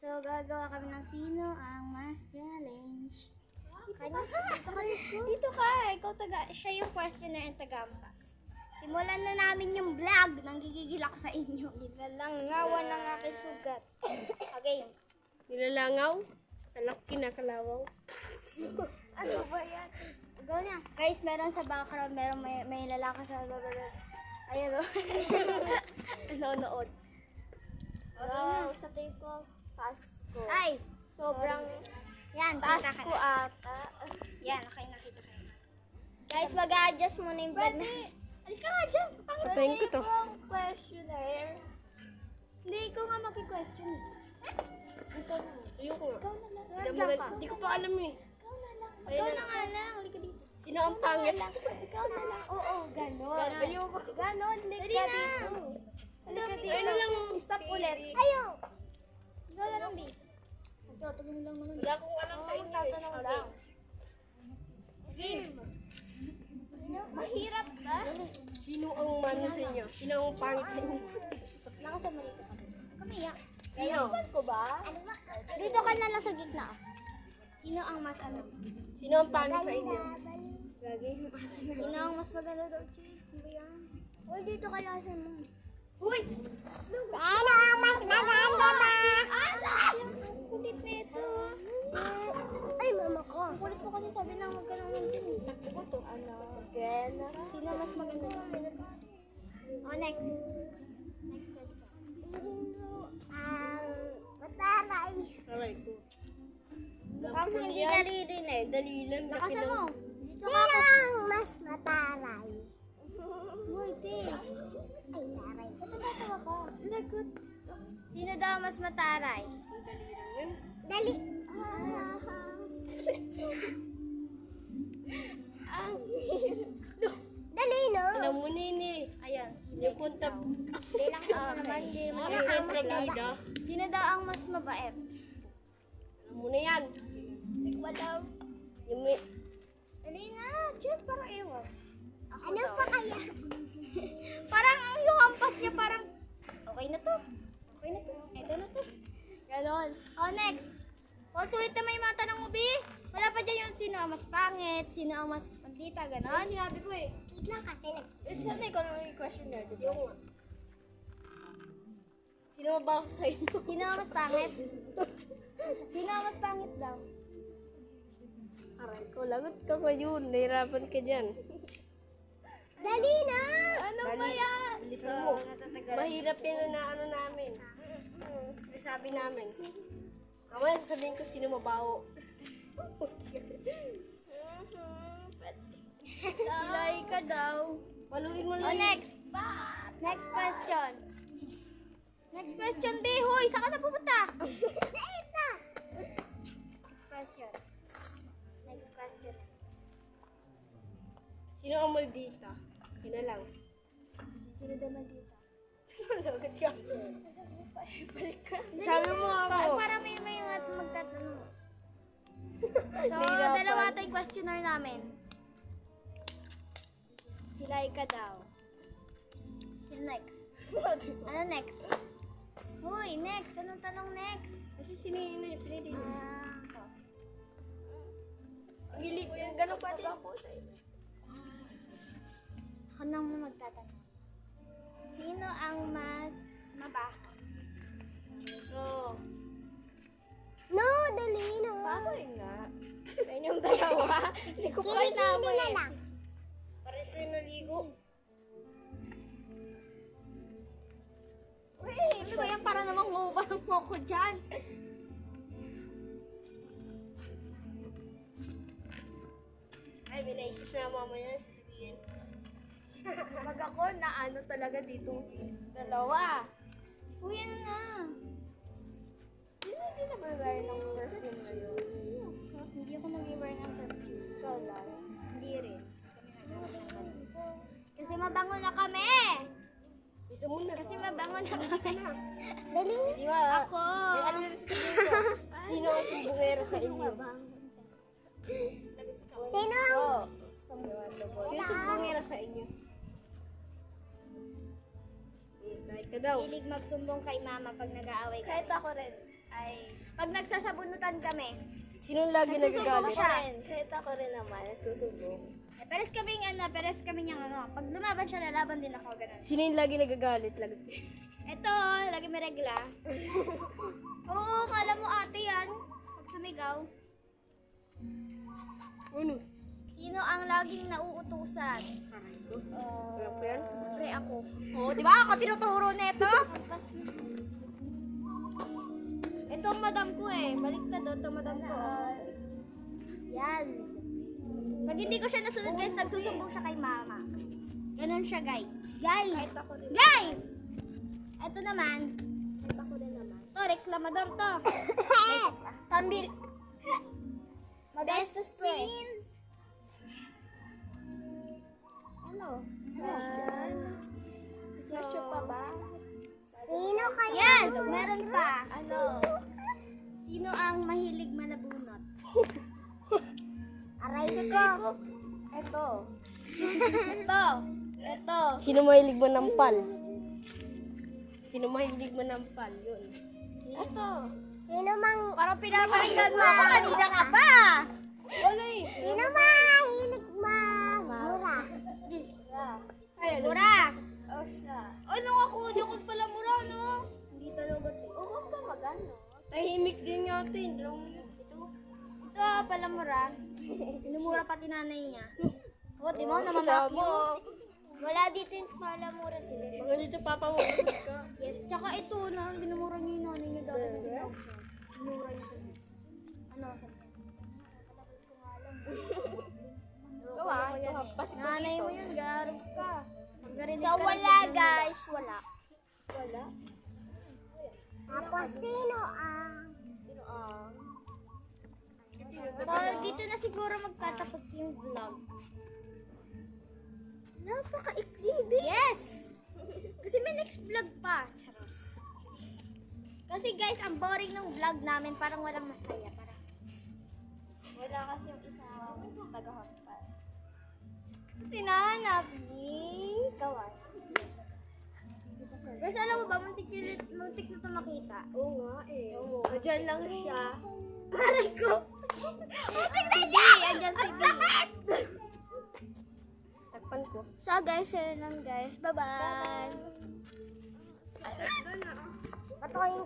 So, gagawa kami ng sino ang mas challenge. Dito ka. Ikaw siya yung questioner and tagampas. Simulan na namin yung vlog. Nanggigigil ako sa inyo. Nilalangawan ng aking sugat. Okay. Nilalangaw? Anak kinakalawaw. Ano ba yan? Go na. Guys, meron sa background, may lalaki sa ayun o. Nanonood. Wow, sa tingin ko, Pasko. Ay! Sobrang Yan, Pasko ata. Yan, nakita kayo. Guys, mag-a-adjust muna yung vlog na. Alis ka nga dyan. Patayin ko to. Questionnaire. Hindi, ikaw nga mag-question. Ikaw na. Ayoko nga. Ikaw na lang. Hindi ko pa alam eh. Ikaw na lang. Ikaw na nga lang. Halika dito. Sino ang pangit? Ikaw na lang. Oo, ganon. Ayoko. Ganon, halika Dali na. dito. Halika dito. Ano lang Stop ulit. Ayaw! Ikaw na lang, babe. Tatanong lang naman. Wala akong alam sa inyo. Tatanong lang. Game. Mahirap ba? Sino ang mano sa inyo? Sino ang pangit sa inyo? Nakasama dito kami. Kamiyak. Sino? Saan ko ba? Dito ka na lang sa gitna. Sino ang mas ano? Sino ang pangit sa inyo? Gagi. Sino ang mas maganda daw, Cheese? Ano ba yan? Uy, dito ka lang sa mo. Uy! Sino ang mas maganda ba? Ang kulit na ito. Ay, mama ko. Ang kulit ko kasi sabi na huwag ka nang nandiyan. Takbo ko to. Ano? Again? Sino mas maganda? Oh, next. Next question. Sino ang mataray? Aray ko. Mukhang hindi naririnig. Dali lang. Lakasan mo. Dito ka. Sino ang mas mataray? Uy, te. Ay, naray. Ba't natatawa ka? Lagot. Sino daw mas mataray? Dali lang yun. Dali. Dali, no? Alam mo nini. Ayan. Yung punta. Hindi lang sa naman. Hindi mo. Yung sa gida. Sino daw ang mas mabait? Alam mo na yan. Wala. Yung may... Dali na. Chip, parang ewan. Ako Ano daw. pa kaya? Parang ang yung hampas niya parang okay na to. Okay na to. Ito na to. Ganon. Oh, next. Oh, tulit na may mga tanong mo, Bi. Wala pa dyan yung sino ang mas pangit, sino ang mas pagdita, ganon. Sinabi ko eh. Wait lang kasi Saan ikaw nang questionnaire? Diba? Yung nga. Sino ba ako sa inyo? Sino ang mas pangit? Sino ang mas pangit daw? Aray ko, lagot ka ngayon. Nahirapan ka dyan. Dali na! Ano ba yan? Bilisan mo. Mahirap yun na ano namin. Sabi namin. Mamaya sasabihin ko sino mabaho. Silay ka daw. Paluin mo Oh, lang. next. Next question. Next question, Bi. Hoy, saan ka na pupunta? Next question. Next question. Sino ang maldita? Yun na lang. Sino naman dito? Lagot ka. Sabi mo ako. Para may magtatanong. So, dalawa tayong questioner namin. Sila ka daw. Sino next? Ano next? Uy, next. Anong tanong next? Kasi sino yung pinili mo? Ang hili ko yung gano'n pa din. Ako nang magtatanong. Sino ang mas mabaho? So, No, dali na. Baboy nga. Sa inyong dalawa. Hindi ko pa Kili-kili inamoy. na lang. pares rin naligo. Uy, ano ba yan? Para namang maubarang mo ko dyan. Ay, may naisip na mamaya sasabihin. Pag ako na ano talaga dito. Dalawa. Uy, ano na? Sino hindi nag-wear ng perfume ngayon? Hindi ako nag-wear ng perfume. Ikaw lang. Hindi rin. Kasi mabango na kami! Isa muna. Kasi mabango na kami. Dali na. Di ba? Ako! Ano yung sasabihin ko? Sino ang sumbungero sa inyo? Sino ang... Sino ang sumbungero sa inyo? Kahit ka daw. Hilig magsumbong kay mama pag nag-aaway ka. Kahit ako rin. Pag nagsasabunutan kami, Sino lagi nagsusumbong nagagalit? siya. Kahit ako rin naman, nagsusumbong. Pares kaming ano. Pag lumaban siya, lalaban din ako, ganun. Sino yung lagi nagagalit? Ito, lagi may regla. Oo, kala mo ate yan. Pag sumigaw. Ano? Sino ang laging nauutusan? Wala po yan? Siyempre ako. Oo, di ba ako tinuturo nito? Ito ang madam ko eh. Baliktad doon, ito madam ko. Yan. Pag hindi ko siya nasunod guys, nagsusumbong siya kay mama. Ganon siya guys. Guys! Guys! Ito naman. Ito, reklamador to. Tambil. Best friends. Ano? Search pa ba? Sino kaya? Yan! Meron pa. Ano? Sino ang mahilig manabunot? Aray ko. Ito. Ito. Sino mahilig manampal? Sino mahilig manampal? Yun. Ito. Sino mang Parang pinaparinggan mo ako. Kanina ka pa. Wala eh. Sino mahilig magmura? Mura. Oh, siya. Ano ako? Yakot pala mura, no? Hindi talaga to. Oh, huwag ka magano. Tahimik din yata yun. Ito pala mura. Inumura pati nanay niya. O, di mo? Namamak mo. Wala dito yung pala mura sila. Mga dito papa mo. Yes. Tsaka ito na, binumura niya yung nanay niya dati. Binumura niya. Ano? Sabi niya. Gawa, ito hampas ko Nanay dito. mo yun, garog ka. Pag narinig So ka ng wala biglang guys, wala. Wala. Tapos sino ang? Sino ang? So, dito na siguro magtatapos yung vlog. Napaka-ikli, Yes! Kasi may next vlog pa. Charot. Kasi guys, ang boring ng vlog namin. Parang walang masaya. Parang, Wala kasi yung isang taga-hampas. pinahanap ni Kawan. Guys, alam mo ba, muntik na ito makita. Oo nga eh. Oo. Diyan lang siya. Aray ko! Muntik na dyan! Andyan si D. Takpan ko. So guys, yun lang guys. Bye-bye! Ba't ako yung